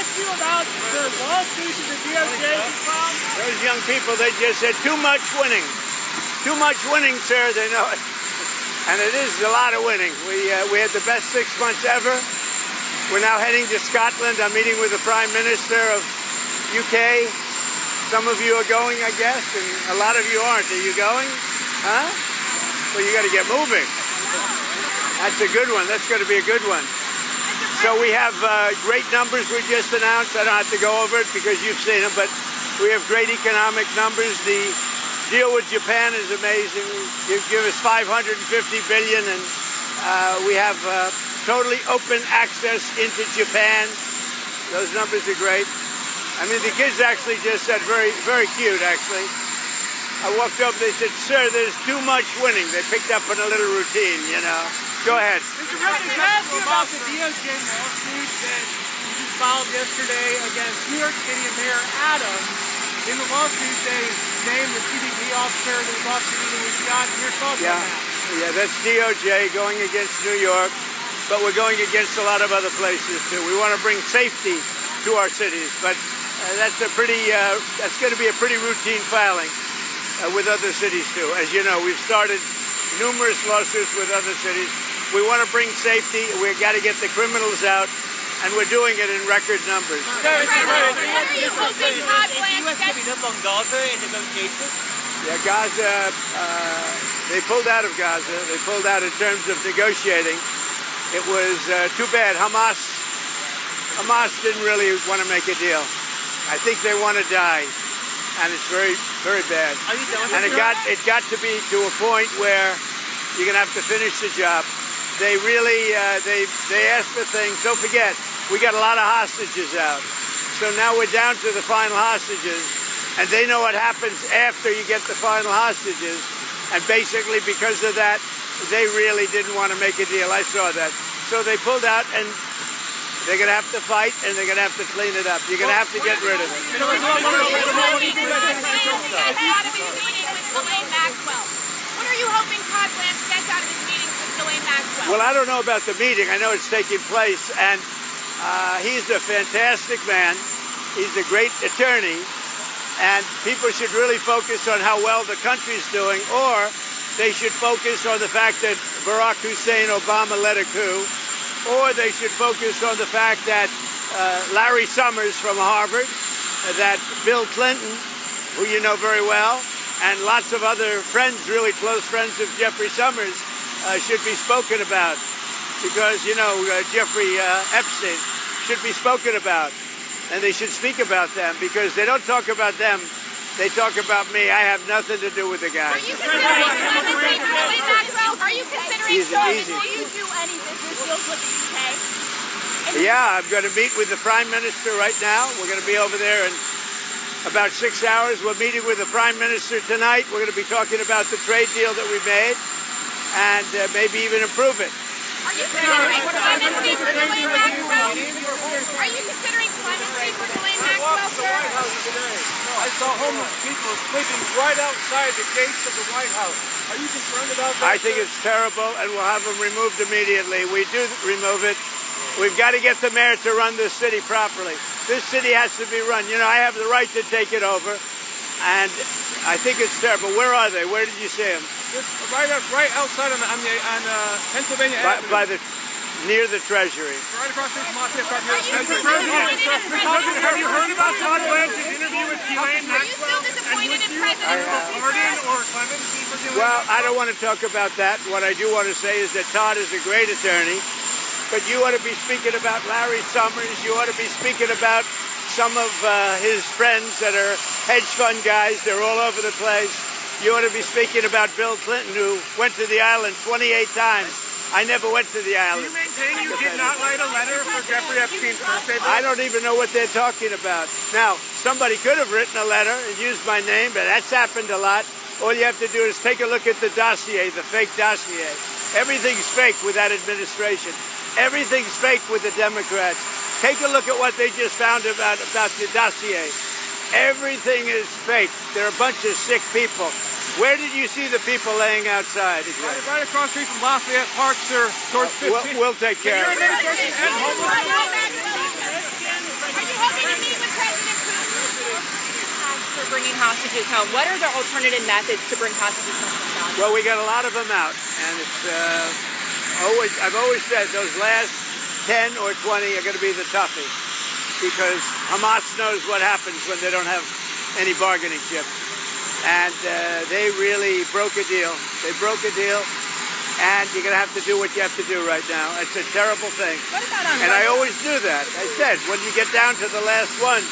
ask you about the lawsuits the DOJ filed? Those young people, they just said too much winning. Too much winning, sir. They know it. And it is a lot of winning. We had the best 6 months ever. We're now heading to Scotland. I'm meeting with the Prime Minister of UK. Some of you are going, I guess, and a lot of you aren't. Are you going? Huh? Well, you got to get moving. That's a good one. That's going to be a good one. So we have great numbers we just announced. I don't have to go over it because you've seen them, but we have great economic numbers. The deal with Japan is amazing. You give us $550 billion, and we have totally open access into Japan. Those numbers are great. I mean, the kids actually just said, very, very cute, actually. I walked up, they said, sir, there's too much winning. They picked up on a little routine, you know. Go ahead. Mr. President, can I ask you about the DOJ lawsuit that you just filed yesterday against New York City and Mayor Adams? In the lawsuit, they named the CBP officer that was off duty that was shot. Your thoughts on that? Yeah, that's DOJ going against New York, but we're going against a lot of other places, too. We want to bring safety to our cities, but that's going to be a pretty routine filing with other cities, too. As you know, we've started numerous lawsuits with other cities. We want to bring safety. We've got to get the criminals out. And we're doing it in record numbers. What are you hoping Todd Blanche gets? Up on Gaza in negotiations? Yeah, Gaza, they pulled out of Gaza. They pulled out in terms of negotiating. It was too bad. Hamas didn't really want to make a deal. I think they want to die. And it's very, very bad. And it got to be to a point where you're going to have to finish the job. They really, they asked for things. Don't forget, we got a lot of hostages out. So now we're down to the final hostages, and they know what happens after you get the final hostages. And basically, because of that, they really didn't want to make a deal. I saw that. So they pulled out, and they're going to have to fight, and they're going to have to clean it up. You're going to have to get rid of it. What are you hoping Todd Blanche gets out of his meeting with Ghislaine Maxwell? Well, I don't know about the meeting. I know it's taking place, and he's a fantastic man. He's a great attorney, and people should really focus on how well the country's doing, or they should focus on the fact that Barack Hussein Obama led a coup, or they should focus on the fact that Larry Summers from Harvard, that Bill Clinton, who you know very well, and lots of other friends, really close friends of Jeffrey Summers, should be spoken about. Because, you know, Jeffrey Epstein should be spoken about. And they should speak about them, because they don't talk about them. They talk about me. I have nothing to do with the guy. Are you considering Ghislaine Maxwell? Are you considering Easy. will you do any business deals with the UK? Yeah, I'm going to meet with the Prime Minister right now. We're going to be over there in about 6 hours. We're meeting with the Prime Minister tonight. We're going to be talking about the trade deal that we made and maybe even improve it. Are you considering clemency for Ghislaine Maxwell? Are you considering clemency for Ghislaine Maxwell, sir? I saw homeless people sleeping right outside the gates of the White House. Are you concerned about that? I think it's terrible, and we'll have them removed immediately. We do remove it. We've got to get the mayor to run this city properly. This city has to be run. You know, I have the right to take it over, and I think it's terrible. Where are they? Where did you see them? Right outside on Pennsylvania Avenue. Near the Treasury. Right across the street from Lafayette Park. Have you heard about Todd Blanche's interview with Ghislaine Maxwell? Are you still disappointed in President Pardon or clemency for Ghislaine? Well, I don't want to talk about that. What I do want to say is that Todd is a great attorney, but you ought to be speaking about Larry Summers. You ought to be speaking about some of his friends that are hedge fund guys. They're all over the place. You ought to be speaking about Bill Clinton, who went to the island 28 times. I never went to the island. Do you maintain you did not write a letter for Jeffrey Epstein's birthday? I don't even know what they're talking about. Now, somebody could have written a letter and used my name, but that's happened a lot. All you have to do is take a look at the dossier, the fake dossier. Everything's fake with that administration. Everything's fake with the Democrats. Take a look at what they just found about the dossier. Everything is fake. They're a bunch of sick people. Where did you see the people laying outside? Exactly? Right across the street from Lafayette Park, sir, towards 15. We'll take care of it. Are you bringing hostages home. What are the alternative methods to bring hostages home from Gaza? Well, we got a lot of them out, and it's I've always said those last 10 or 20 are going to be the toughest, because Hamas knows what happens when they don't have any bargaining chip. And they really broke a deal. They broke a deal, and you're going to have to do what you have to do right now. It's a terrible thing. What about on And I always knew that. I said, when you get down to the last one,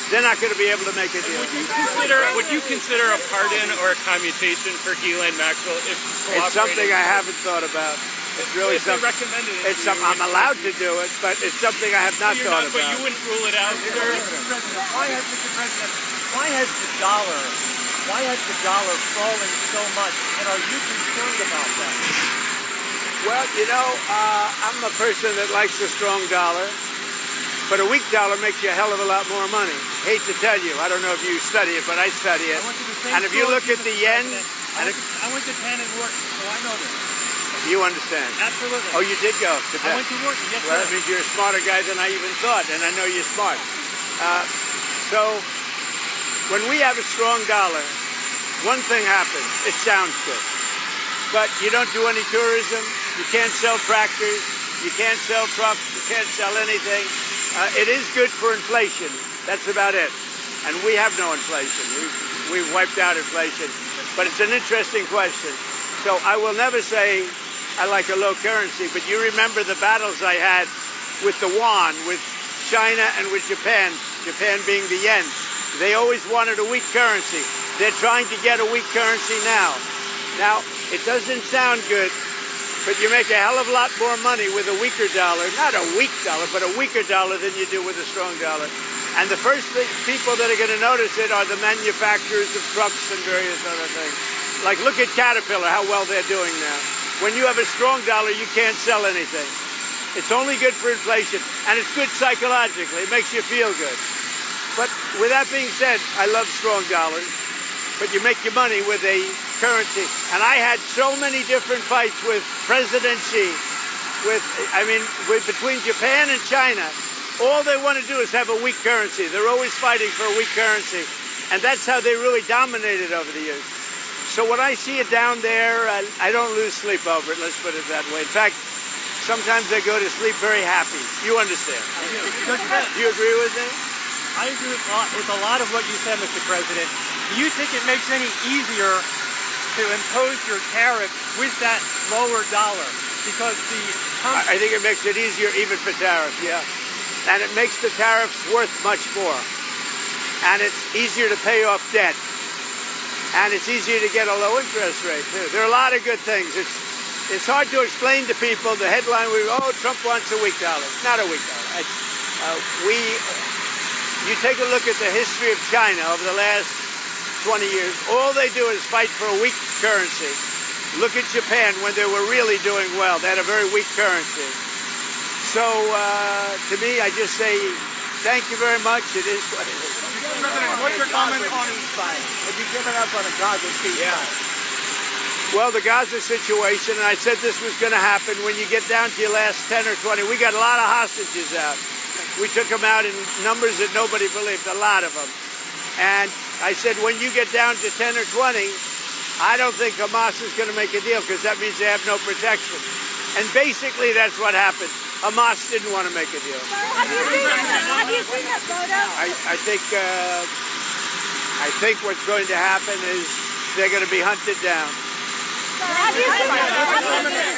they're not going to be able to make a deal. Would you consider a pardon or a commutation for Ghislaine Maxwell if It's something I haven't thought about. It's really if they something. recommended it? It's something I'm allowed to do it, but it's something I have not thought But about. you wouldn't rule it out, sir? Why has the dollar fallen so much, and are you concerned about that? Well, you know, I'm a person that likes a strong dollar, but a weak dollar makes you a hell of a lot more money. Hate to tell you, I don't know if you study it, but I study it. I went to the same And if you school look as at the yen, I went to Penn and Wharton, so I know this. you understand. Absolutely. Oh, you did go to I Penn. went to Wharton, yes, Well, sir. that means you're a smarter guy than I even thought, and I know you're smart. So when we have a strong dollar, one thing happens. It sounds good. But you don't do any tourism. You can't sell tractors. You can't sell trucks. You can't sell anything. It is good for inflation. That's about it. And we have no inflation. We've wiped out inflation. But it's an interesting question. So I will never say I like a low currency, but you remember the battles I had with the yuan, with China and with Japan, Japan being the yen. They always wanted a weak currency. They're trying to get a weak currency now. Now, it doesn't sound good, but you make a hell of a lot more money with a weaker dollar. Not a weak dollar, but a weaker dollar than you do with a strong dollar. And the first people that are going to notice it are the manufacturers of trucks and various other things. Like, look at Caterpillar, how well they're doing now. When you have a strong dollar, you can't sell anything. It's only good for inflation, and it's good psychologically. It makes you feel good. But with that being said, I love strong dollars, but you make your money with a currency. And I had so many different fights with President Xi, between Japan and China. All they want to do is have a weak currency. They're always fighting for a weak currency. And that's how they really dominated over the years. So when I see it down there, I don't lose sleep over it, let's put it that way. In fact, sometimes I go to sleep very happy. You understand? Do you agree with me? I agree with a lot of what you said, Mr. President. Do you think it makes any easier to impose your tariff with that lower dollar? Because I think it makes it easier even for tariffs, yeah. And it makes the tariffs worth much more. And it's easier to pay off debt. And it's easier to get a low interest rate, too. There are a lot of good things. It's hard to explain to people. The headline, Trump wants a weak dollar. It's not a weak dollar. You take a look at the history of China over the last 20 years, all they do is fight for a weak currency. Look at Japan when they were really doing well. They had a very weak currency. So, to me, I just say, thank you very much. It is what it is. President, what's your comment on have you given up on a Gaza ceasefire? Well, the Gaza situation, and I said this was going to happen when you get down to your last 10 or 20. We got a lot of hostages out. We took them out in numbers that nobody believed, a lot of them. And I said, when you get down to 10 or 20, I don't think Hamas is going to make a deal, because that means they have no protection. And basically, that's what happened. Hamas didn't want to make a deal. Have you seen that photo? I think what's going to happen is they're going to be hunted down. Have you seen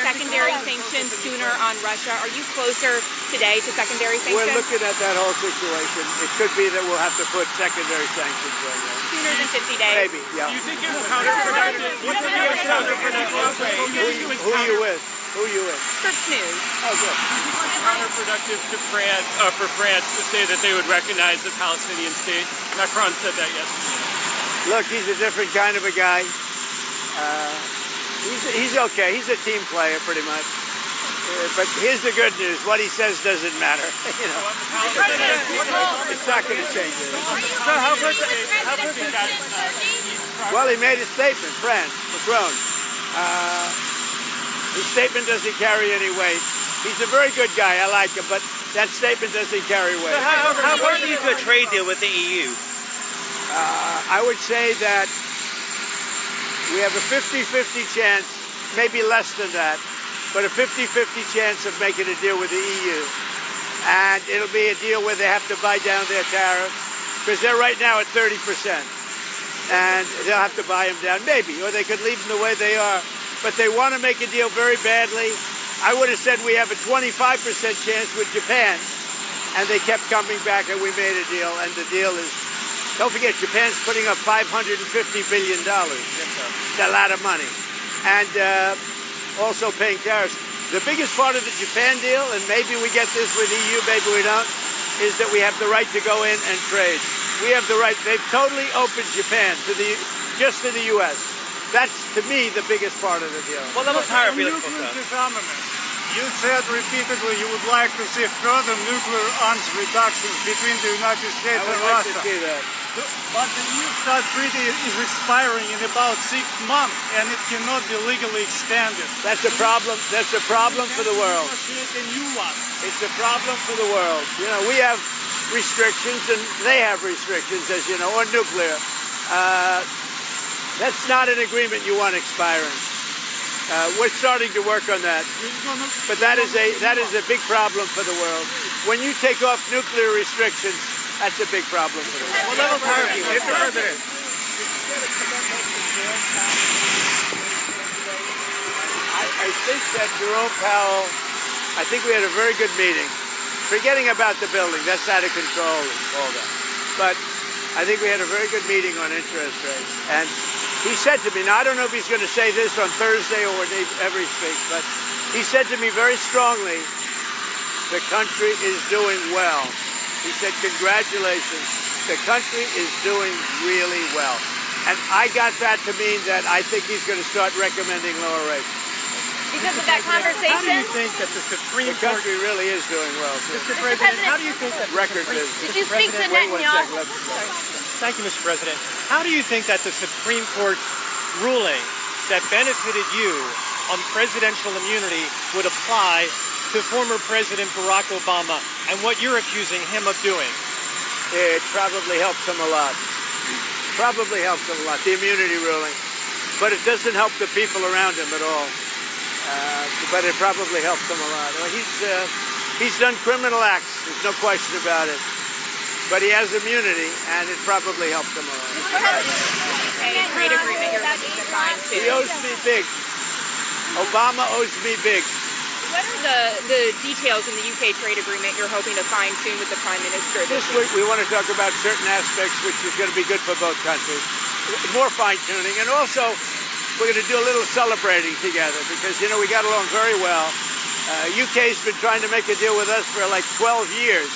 secondary sanctions sooner on Russia? Are you closer today to secondary sanctions? We're looking at that whole situation. It could be that we'll have to put secondary sanctions on there. Sooner than 50 days? Maybe, yeah. Do you think it's counterproductive? What could be a counterproductive? Who are you with? Who are you with? Scripps News. Oh, good. Counterproductive to France, for France to say that they would recognize the Palestinian state. Macron said that yesterday. Look, he's a different kind of a guy. He's okay. He's a team player, pretty much. But here's the good news: what he says doesn't matter. You know, it's not going to change it. So how about Well, he made a statement. France, Macron. His statement doesn't carry any weight. He's a very good guy. I like him, but that statement doesn't carry weight. How about a trade deal with the EU? I would say that we have a 50-50 chance, maybe less than that, but a 50-50 chance of making a deal with the EU. And it'll be a deal where they have to buy down their tariffs, because they're right now at 30%. And they'll have to buy them down, maybe, or they could leave them the way they are. But they want to make a deal very badly. I would have said we have a 25% chance with Japan, and they kept coming back, and we made a deal, and the deal is, don't forget, Japan's putting up $550 billion. It's a lot of money. And also paying tariffs. The biggest part of the Japan deal, and maybe we get this with EU, maybe we don't, is that we have the right to go in and trade. We have the right. They've totally opened Japan to just to the U.S. That's, to me, the biggest part of the deal. What level of tariff are you looking Nuclear for? disarmament. You said repeatedly you would like to see further nuclear arms reductions between the United States I and would like to Russia. see that. But the New START treaty is expiring in about 6 months, and it cannot be legally extended. That's a problem. That's a problem for the world. Negotiate a new one. It's a problem for the world. You know, we have restrictions, and they have restrictions, as you know, on nuclear. That's not an agreement you want expiring. We're starting to work on that, but that is a big problem for the world. When you take off nuclear restrictions, that's a big problem for the world. What level of tariff are you looking for? I think that Jerome Powell, I think we had a very good meeting. Forgetting about the building, that's out of control and all that. But I think we had a very good meeting on interest rates. And he said to me, now I don't know if he's going to say this on Thursday or whenever he speaks, but he said to me very strongly, the country is doing well. He said, congratulations, the country is doing really well. And I got that to mean that I think he's going to start recommending lower rates. Because of that How do you conversation? think that the Supreme The Court... country really is doing well. Too. Mr. President, how do you think that... Record business. Did you speak to Wait 1 Netanyahu? second. Thank you, Mr. President. How do you think that the Supreme Court's ruling that benefited you on presidential immunity would apply to former President Barack Obama and what you're accusing him of doing? It probably helps him a lot. Probably helps him a lot, the immunity ruling. But it doesn't help the people around him at all. But it probably helps him a lot. Well, he's done criminal acts, there's no question about it. But he has immunity, and it probably helps him a lot. A trade agreement you're looking to sign He too. owes me big. Obama owes me big. What are the details in the UK trade agreement you're hoping to fine tune with the Prime Minister This this week week? we want to talk about certain aspects which is going to be good for both countries. More fine-tuning, and also we're going to do a little celebrating together because, you know, we got along very well. UK's been trying to make a deal with us for like 12 years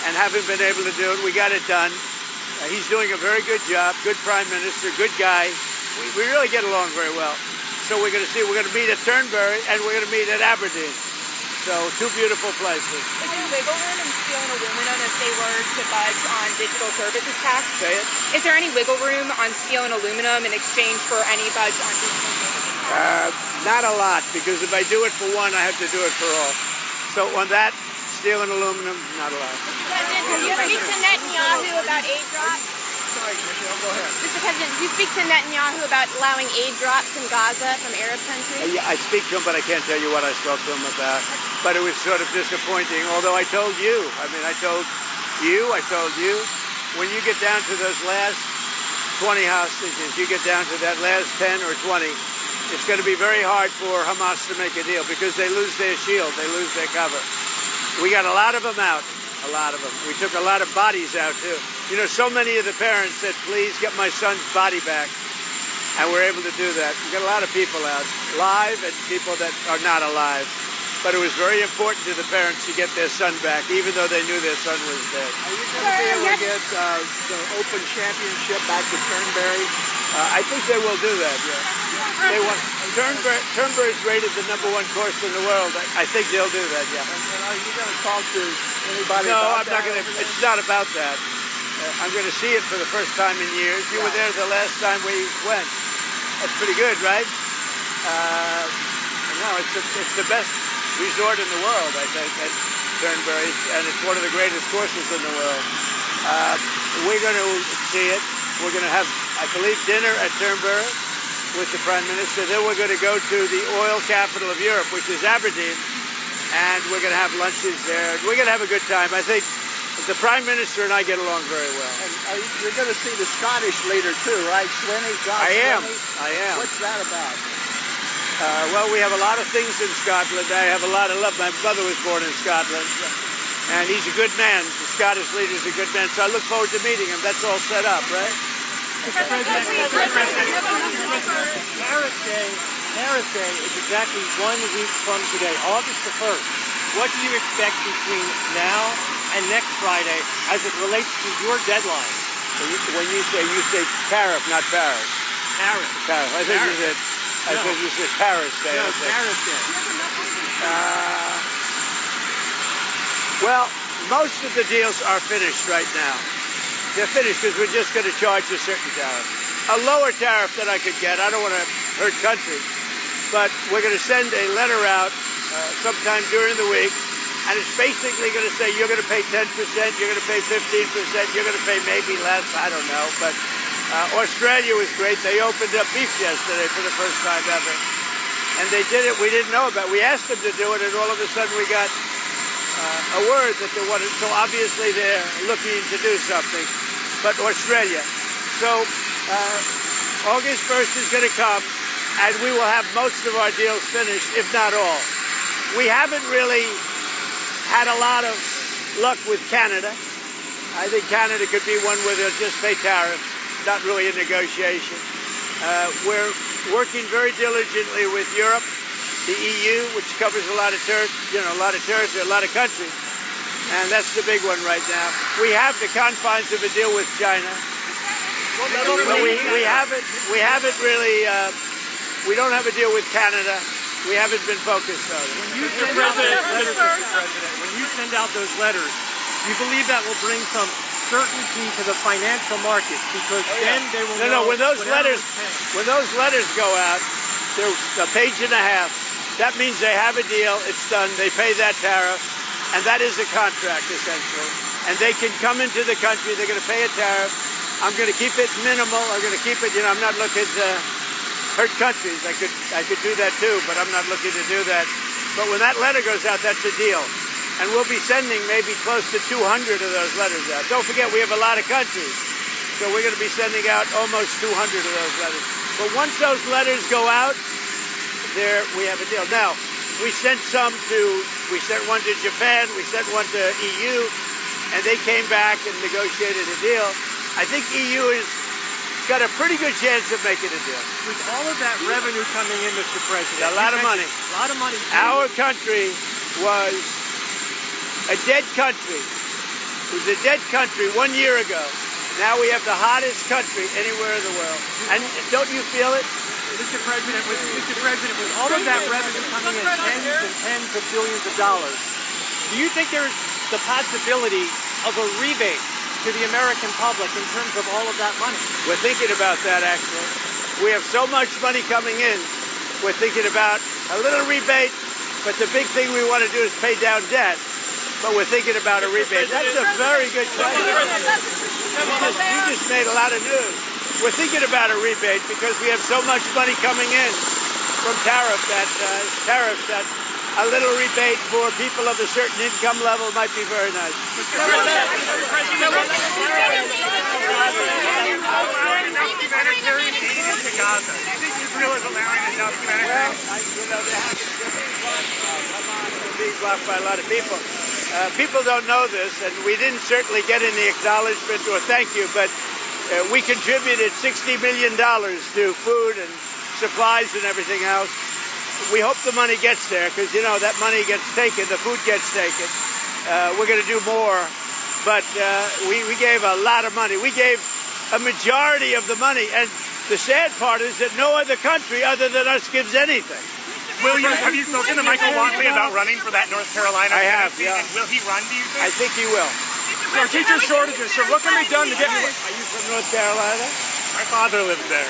and haven't been able to do it. We got it done. He's doing a very good job, good Prime Minister, good guy. We really get along very well. So we're going to meet at Turnberry and we're going to meet at Aberdeen. So two beautiful places. Is there wiggle room in steel and aluminum if they were to budge on digital services tax? Say it. Is there any wiggle room on steel and aluminum in exchange for any budge on digital services tax? Not a lot, because if I do it for one, I have to do it for all. So on that, steel and aluminum, not a lot. President, can you speak to Netanyahu about aid drops? Sorry, Michelle, go ahead. Mr. President, can you speak to Netanyahu about allowing aid drops in Gaza from Arab countries? Yeah, I speak to him, but I can't tell you what I spoke to him about. But it was sort of disappointing, although I told you. I told you, when you get down to those last 20 hostages, you get down to that last 10 or 20, it's going to be very hard for Hamas to make a deal because they lose their shield, they lose their cover. We got a lot of them out, a lot of them. We took a lot of bodies out, too. You know, so many of the parents said, please get my son's body back. And we're able to do that. We got a lot of people out, live and people that are not alive. But it was very important to the parents to get their son back, even though they knew their son was dead. Are you going to be able to get the Open Championship back to Turnberry? I think they will do that, yeah. They want Turnberry is rated the #1 course in the world. I think they'll do that, yeah. And are you going to talk to anybody No, about I'm not going to. It's not about that. I'm going to see it for the first time in years. You were there the last time we went. That's pretty good, right? No, it's the best resort in the world, I think, at Turnberry, and it's one of the greatest courses in the world. We're going to see it. We're going to have, I believe, dinner at Turnberg with the Prime Minister. Then we're going to go to the oil capital of Europe, which is Aberdeen, and we're going to have lunches there. We're going to have a good time. I think the Prime Minister and I get along very well. And you're going to see the Scottish leader too, right? Swinney, John Swinney? I am. What's that about? Well, we have a lot of things in Scotland. I have a lot of love. My brother was born in Scotland, and he's a good man. The Scottish leader's a good man, so I look forward to meeting him. That's all set up, right? Paris Day is exactly 1 week from today, August the 1st. What do you expect between now and next Friday as it relates to your deadline? When you say tariff, not Paris. Paris. Paris. I think you said Paris Day. No, Paris Day. Well, most of the deals are finished right now. They're finished because we're just going to charge a certain tariff. A lower tariff that I could get. I don't want to hurt countries. But we're going to send a letter out sometime during the week. And it's basically going to say you're going to pay 10%, you're going to pay 15%, you're going to pay maybe less. I don't know. But Australia was great. They opened up beef yesterday for the first time ever. And they did it. We didn't know about it. We asked them to do it, and all of a sudden we got a word that they wanted. So obviously they're looking to do something. But Australia. So August 1st is going to come, and we will have most of our deals finished, if not all. We haven't really had a lot of luck with Canada. I think Canada could be one where they'll just pay tariffs, not really a negotiation. We're working very diligently with Europe, the EU, which covers a lot of territory, a lot of countries, and that's the big one right now. We have the confines of a deal with China, but we haven't really. We don't have a deal with Canada. We haven't been focused on it. When you send out those letters, do you believe that will bring some certainty to the financial markets? Because then they will know. No. When those letters go out, they're a page and a half. That means they have a deal. It's done. They pay that tariff, and that is a contract essentially. And they can come into the country. They're going to pay a tariff. I'm going to keep it minimal. I'm going to keep it. I'm not looking to hurt countries. I could do that too, but I'm not looking to do that. But when that letter goes out, that's a deal. And we'll be sending maybe close to 200 of those letters out. Don't forget, we have a lot of countries. So we're going to be sending out almost 200 of those letters. But once those letters go out, there we have a deal. Now, we sent one to Japan, we sent one to EU, and they came back and negotiated a deal. I think EU has got a pretty good chance of making a deal. With all of that revenue coming in, Mr. President, a lot of money. A lot of money. Our country was a dead country. It was a dead country 1 year ago. Now we have the hottest country anywhere in the world. And don't you feel it? Mr. President, with all of that revenue coming in, tens of billions of dollars, do you think there's the possibility of a rebate to the American public in terms of all of that money? We're thinking about that, actually. We have so much money coming in. We're thinking about a little rebate, but the big thing we want to do is pay down debt. But we're thinking about a rebate. That's a very good question. You just made a lot of news. We're thinking about a rebate because we have so much money coming in from tariffs that a little rebate for people of a certain income level might be very nice. Humanitarian aid into Gaza. Do you think Israel is allowing enough humanitarian aid? Being blocked by a lot of people. People don't know this, and we didn't certainly get any acknowledgement or thank you, but we contributed $60 million to food and supplies and everything else. We hope the money gets there because, that money gets taken, the food gets taken. We're going to do more, but we gave a lot of money. We gave a majority of the money, and the sad part is that no other country other than us gives anything. Have you spoken to Michael Watley about running for that North Carolina? I have, Tennessee, yeah. And will he run, do you think? I think he will. So teacher shortages, so what can be done to get... Are you from North Carolina? My father lives there.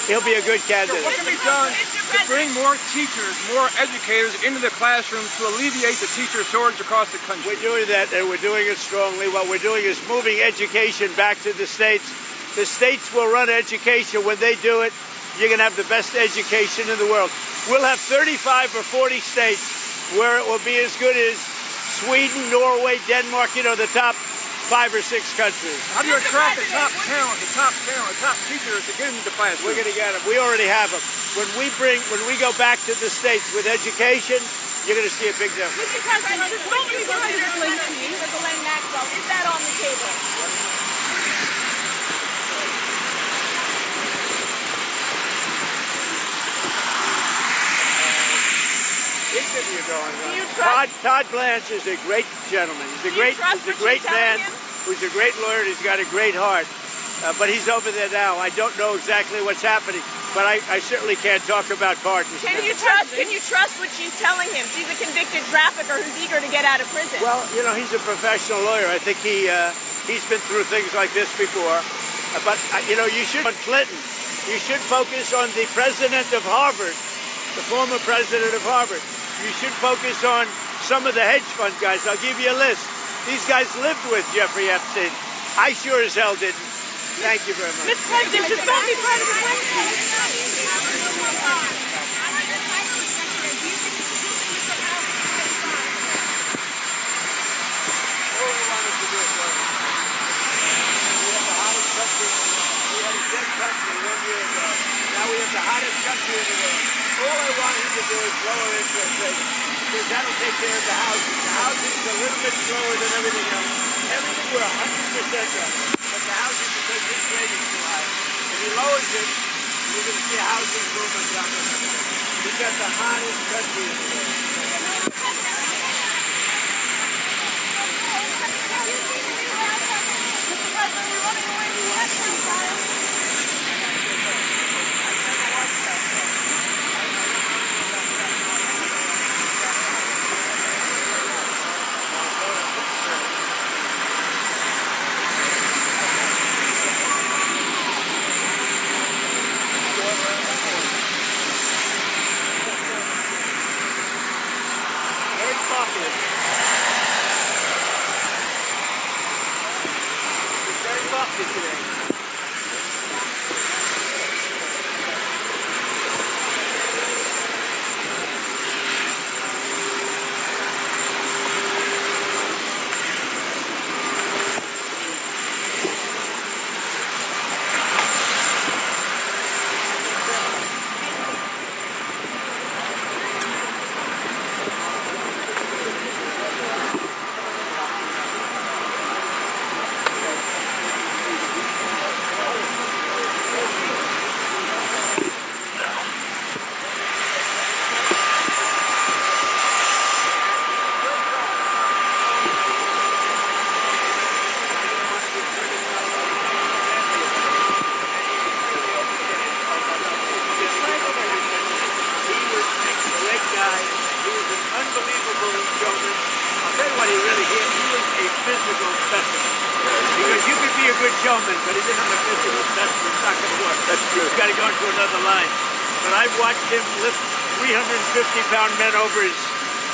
He'll be a good candidate. What can be done to bring more teachers, more educators into the classrooms to alleviate the teacher shortage across the country? We're doing that, and we're doing it strongly. What we're doing is moving education back to the states. The states will run education. When they do it, you're going to have the best education in the world. We'll have 35 or 40 states where it will be as good as Sweden, Norway, Denmark, the top 5 or 6 countries. How do you attract the top talent, the top teachers to get into the classroom? We're going to get them. We already have them. When we go back to the states with education, you're going to see a big difference. Mr. President, there's so many visitors linked to you with Ghislaine Maxwell. Is that on the table? Interview going on. Do you trust? Todd Blanche is a great gentleman. He's a great man. Who's a great lawyer. He's got a great heart. But he's over there now. I don't know exactly what's happening, but I certainly can't talk about pardons. Can you trust what she's telling him? She's a convicted trafficker who's eager to get out of prison. Well, he's a professional lawyer. I think he's been through things like this before. But you should on Clinton. You should focus on the president of Harvard, the former president of Harvard. You should focus on some of the hedge fund guys. I'll give you a list. These guys lived with Jeffrey Epstein. I sure as hell didn't. Thank you very much. Mr. President, should that be part of the All we wanted to do was we have the hottest country. We had a dead country 1 year ago. Now we have the hottest country in the world. All I wanted to do is lower interest rates because that'll take care of the housing. The housing is a little bit slower than everything else. Everything we're 100% up, but the housing because this rate is too high. If he lowers it, you're going to see a housing boom or something. We've got the hottest country in the world. Showman, but he didn't have a physical specimen. It's not going to work. That's true. He's got to go into another line. But I've watched him lift 350-pound men over his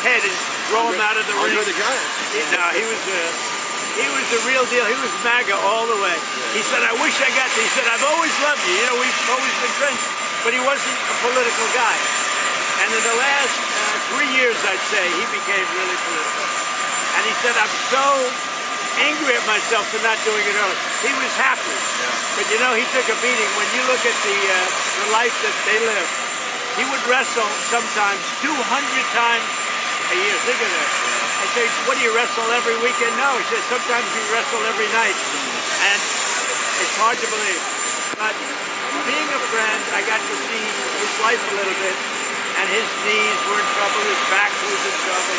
head and throw him out of the ring. The Giant. No, he was the real deal. He was MAGA all the way. He said, "I wish I got." He said, "I've always loved you. We've always been friends." But he wasn't a political guy. And in the last 3 years, I'd say, he became really political. And he said, "I'm so angry at myself for not doing it early." He was happy. Yeah. But he took a beating. When you look at the life that they live, he would wrestle sometimes 200 times a year. Think of that. I say, "What do you wrestle every weekend?" No, he says, "Sometimes you wrestle every night." And it's hard to believe. But being a friend, I got to see his life a little bit. And his knees were in trouble, his back was in trouble.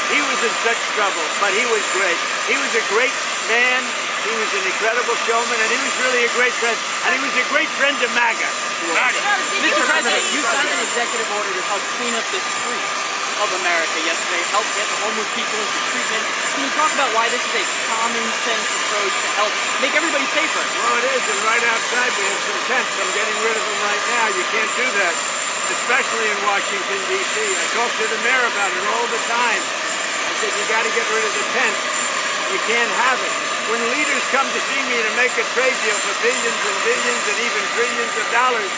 He was in such trouble, but he was great. He was a great man, he was an incredible showman, and he was really a great friend. And he was a great friend to MAGA. Mr. President, you signed an executive order to help clean up the streets of America yesterday, help get the homeless people into treatment. Can you talk about why this is a common sense approach to help make everybody safer? Well, it is, and right outside we have some tents. I'm getting rid of them right now. You can't do that, especially in Washington, D.C. I talk to the mayor about it all the time. I said, you got to get rid of the tents. You can't have it. When leaders come to see me to make a trade deal for billions and billions and even trillions of dollars,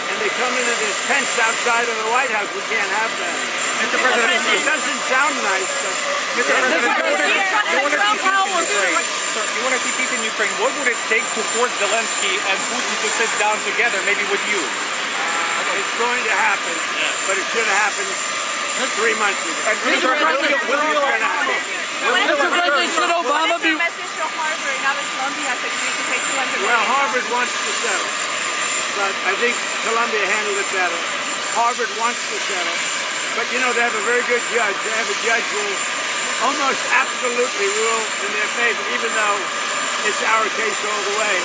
and they come into this tents outside of the White House, we can't have that. Mr. President, It doesn't sound nice, but Mr. President, you want to see peace in Ukraine. What would it take to force Zelensky and Putin to sit down together, maybe with you? it's going to happen. But it should have happened 3 months ago. Mr. President, should Obama be... Well, Harvard wants to settle, but I think Columbia handled it better. Harvard wants to settle, but you know, they have a very good judge. They have a judge who will almost absolutely rule in their favor, even though it's our case all the way.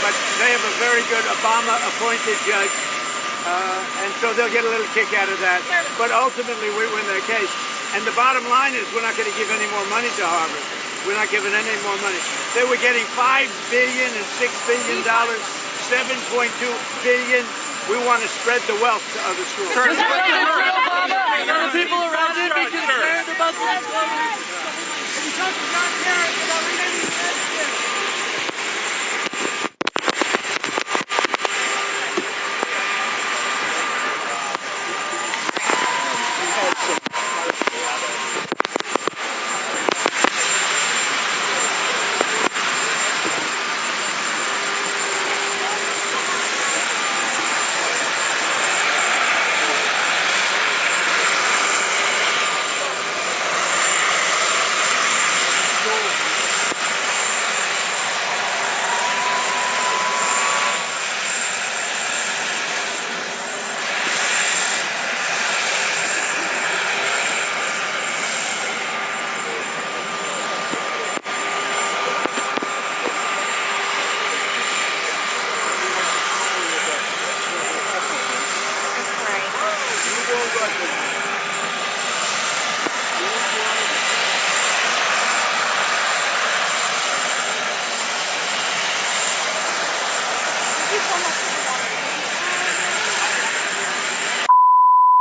But they have a very good Obama-appointed judge, and so they'll get a little kick out of that. But ultimately, we win their case. And the bottom line is we're not going to give any more money to Harvard. We're not giving any more money. They were getting $5 billion and $6 billion, $7.2 billion. We want to spread the wealth to other schools. President Obama, the people around you be concerned about this?